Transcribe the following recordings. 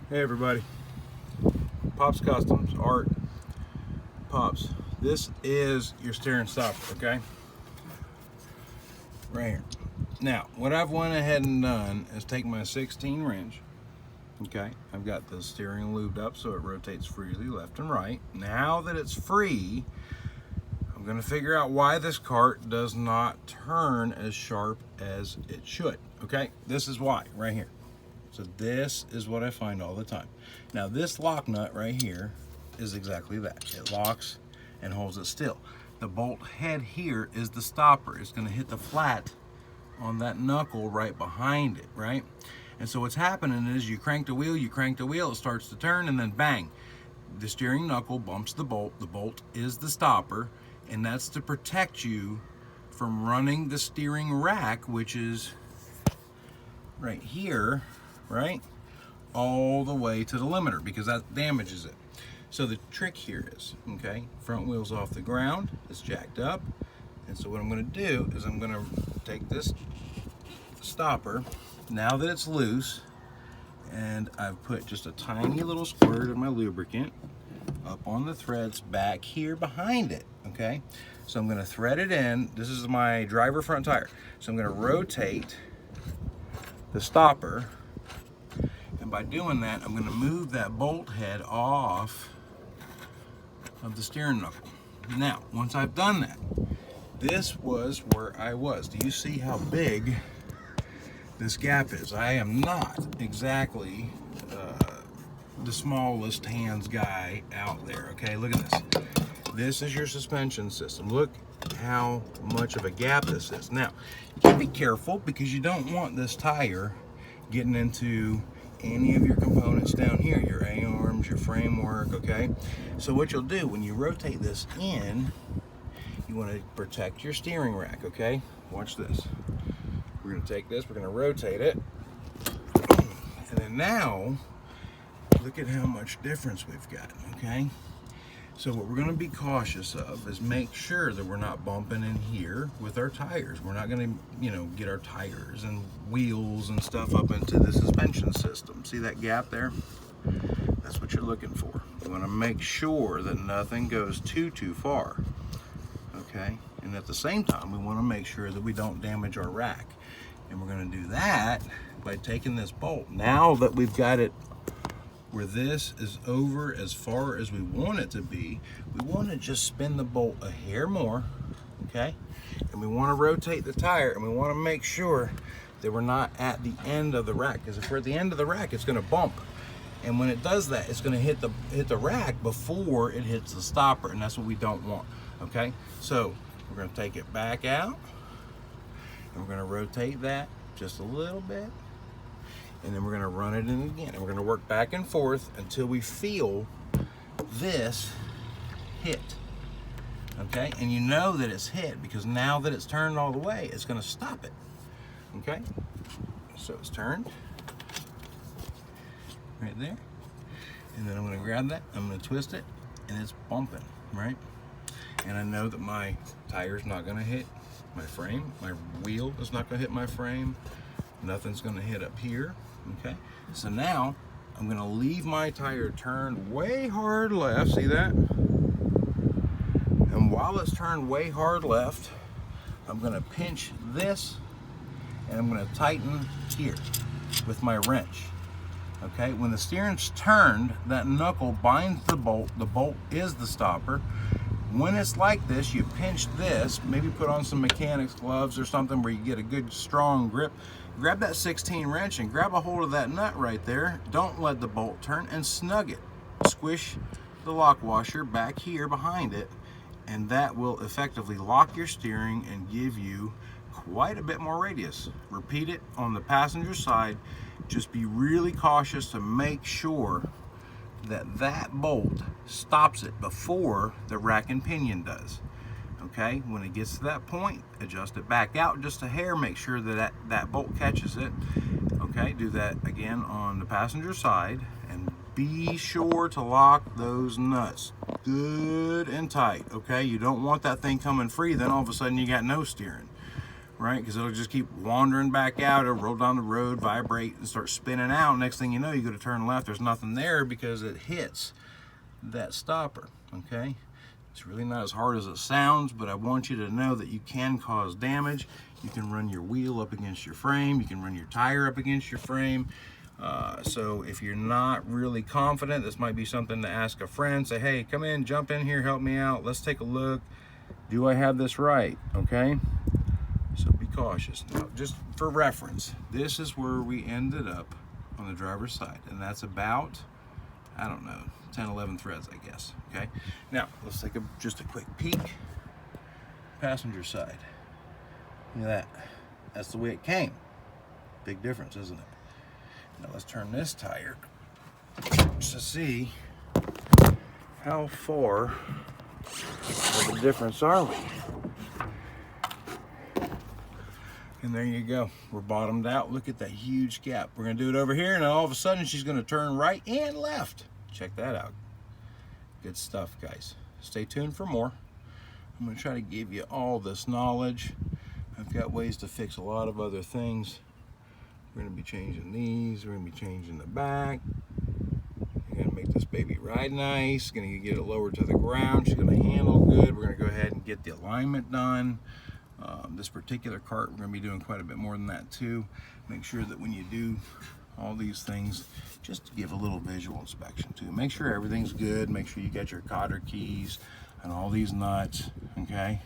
Hey everybody, Pops Customs, Art, Pops. This is your steering stopper, okay? Right here. Now, what I've went ahead and done is take my 16 wrench, okay? I've got the steering lubed up so it rotates freely left and right. Now that it's free, I'm gonna figure out why this cart does not turn as sharp as it should, okay? This is why, right here. So this is what I find all the time. Now this lock nut right here is exactly that. It locks and holds it still. The bolt head here is the stopper. It's gonna hit the flat on that knuckle right behind it, right? And so what's happening is you crank the wheel, it starts to turn, and then bang, the steering knuckle bumps the bolt. The bolt is the stopper, and that's to protect you from running the steering rack, which is right here, right, all the way to the limiter, because that damages it. So the trick here is, okay, front wheel's off the ground, it's jacked up, and so what I'm going to do is I'm going to take this stopper, now that it's loose, and I've put just a tiny little squirt of my lubricant up on the threads back here behind it, okay? So I'm going to thread it in. This is my driver front tire. So I'm going to rotate the stopper, and by doing that, I'm going to move that bolt head off of the steering knuckle. Now, once I've done that, this was where I was. Do you see how big this gap is? I am not exactly the smallest hands guy out there, okay? Look at this. This is your suspension system. Look how much of a gap this is. Now, you gotta be careful because you don't want this tire getting into any of your components down here, your A-arms, your framework, okay? So what you'll do when you rotate this in, you want to protect your steering rack, okay? Watch this. We're going to take this, we're going to rotate it, and then now, look at how much difference we've got, okay? So what we're going to be cautious of is make sure that we're not bumping in here with our tires. We're not going to, get our tires and wheels and stuff up into the suspension system. See that gap there? That's what you're looking for. You want to make sure that nothing goes too far, okay? And at the same time, we want to make sure that we don't damage our rack. And we're going to do that by taking this bolt. Now that we've got it where this is over as far as we want it to be, we want to just spin the bolt a hair more, okay? And we want to rotate the tire, and we want to make sure that we're not at the end of the rack, because if we're at the end of the rack, it's going to bump. And when it does that, it's going to hit the rack before it hits the stopper, and that's what we don't want, okay? So we're going to take it back out, and we're going to rotate that just a little bit, and then we're going to run it in again, and we're going to work back and forth until we feel this hit, okay? And you know that it's hit because now that it's turned all the way, it's going to stop it, okay? So it's turned right there, and then I'm going to grab that, I'm going to twist it, and it's bumping, right? And I know that my tire's not going to hit my frame, my wheel is not going to hit my frame, nothing's going to hit up here. Okay, so now I'm going to leave my tire turned way hard left. See that? And while it's turned way hard left, I'm going to pinch this and I'm going to tighten here with my wrench. Okay, when the steering's turned, that knuckle binds the bolt. The bolt is the stopper. When it's like this, you pinch this, maybe put on some mechanics gloves or something where you get a good strong grip. Grab that 16 wrench and grab a hold of that nut right there. Don't let the bolt turn, and snug it. Squish the lock washer back here behind it, and that will effectively lock your steering and give you quite a bit more radius. Repeat it on the passenger side. Just be really cautious to make sure that that bolt stops it before the rack and pinion does. Okay, when it gets to that point, adjust it back out just a hair, make sure that that bolt catches it. Okay, do that again on the passenger side, and be sure to lock those nuts good and tight. Okay, you don't want that thing coming free, then all of a sudden you got no steering. right? Because it'll just keep wandering back out. It'll roll down the road, vibrate, and start spinning out. Next thing you know, you go to turn left, there's nothing there because it hits that stopper, okay? It's really not as hard as it sounds, but I want you to know that you can cause damage. You can run your wheel up against your frame. You can run your tire up against your frame. So if you're not really confident, this might be something to ask a friend. Say, hey, come in, jump in here, help me out. Let's take a look. Do I have this right? Okay? So be cautious. Now, just for reference, this is where we ended up on the driver's side. And that's about, I don't know, 10, 11 threads, I guess. Okay? Now, let's take just a quick peek. Passenger side. Look at that. That's the way it came. Big difference, isn't it? Now let's turn this tire to see how far of a difference are we. And there you go. We're bottomed out. Look at that huge gap. We're going to do it over here, and all of a sudden she's going to turn right and left. Check that out. Good stuff, guys. Stay tuned for more. I'm going to try to give you all this knowledge. I've got ways to fix a lot of other things. We're going to be changing these. We're going to be changing the back. We're going to make this baby ride nice. Going to get it lowered to the ground. She's going to handle good. We're going to go ahead and get the alignment done. This particular cart, we're going to be doing quite a bit more than that too. Make sure that when you do all these things, just give a little visual inspection too. Make sure everything's good. Make sure you got your cotter keys and all these nuts, okay?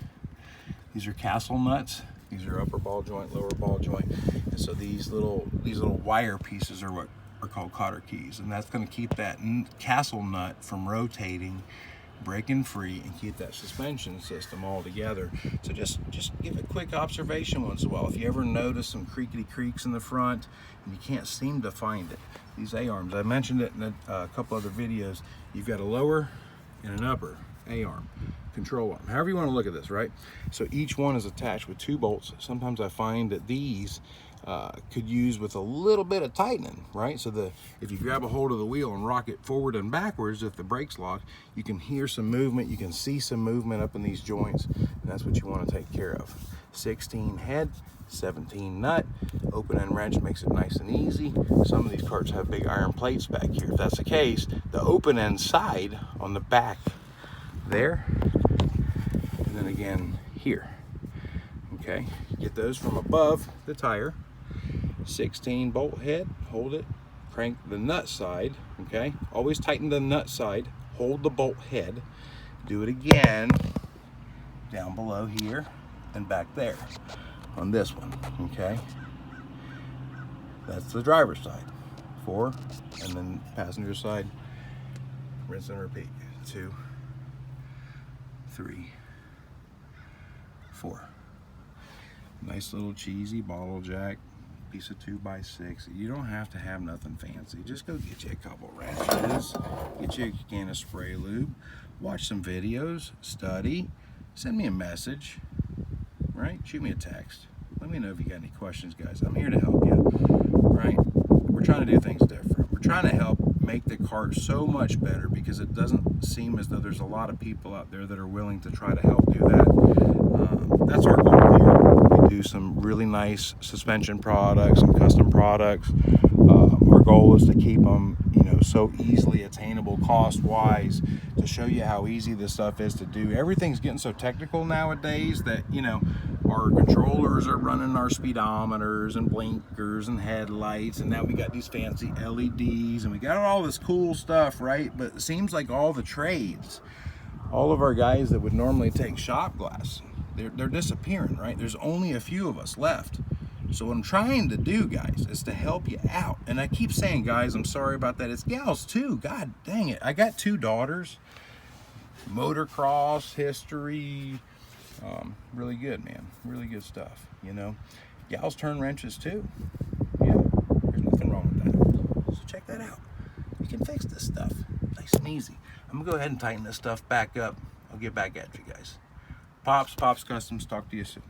These are castle nuts. These are upper ball joint, lower ball joint. And so these little wire pieces are what are called cotter keys. And that's going to keep that castle nut from rotating, breaking free, and keep that suspension system all together. So just give a quick observation once in a while. If you ever notice some creakety creaks in the front and you can't seem to find it, these A-arms, I mentioned it in a couple other videos, you've got a lower and an upper A-arm, control arm, however you want to look at this, right? So each one is attached with 2 bolts. Sometimes I find that these could use with a little bit of tightening, right? So if you grab a hold of the wheel and rock it forward and backwards, if the brake's locked, you can hear some movement, you can see some movement up in these joints, and that's what you want to take care of. 16 head, 17 nut, open end wrench makes it nice and easy. Some of these carts have big iron plates back here. If that's the case, the open end side on the back there, and then again here, okay? Get those from above the tire. 16 bolt head, hold it, crank the nut side, okay? Always tighten the nut side, hold the bolt head, do it again down below here and back there on this one, okay? That's the driver's side. 4, and then passenger side, rinse and repeat. 2, 3, 4. Nice little cheesy bottle jack, piece of 2x6. You don't have to have nothing fancy. Just go get you a couple wrenches, get you a can of spray lube, watch some videos, study, send me a message, right? Shoot me a text. Let me know if you got any questions, guys. I'm here to help you, right? We're trying to do things different. We're trying to help make the cart so much better because it doesn't seem as though there's a lot of people out there that are willing to try to help do that. That's our goal here. We do some really nice suspension products and custom products. Our goal is to keep them, so easily attainable cost-wise, to show you how easy this stuff is to do. Everything's getting so technical nowadays that, our controllers are running our speedometers and blinkers and headlights, and now we got these fancy LEDs, and we got all this cool stuff, right? But it seems like all the trades, all of our guys that would normally take shop glass, they're disappearing, right? There's only a few of us left. So what I'm trying to do, guys, is to help you out. And I keep saying, guys, I'm sorry about that. It's gals too. God dang it. I got 2 daughters. Motocross history. Really good, man. Really good stuff, Gals turn wrenches too. Yeah, there's nothing wrong with that. So check that out. You can fix this stuff. Nice and easy. I'm going to go ahead and tighten this stuff back up. I'll get back at you guys. Pops Customs, talk to you soon.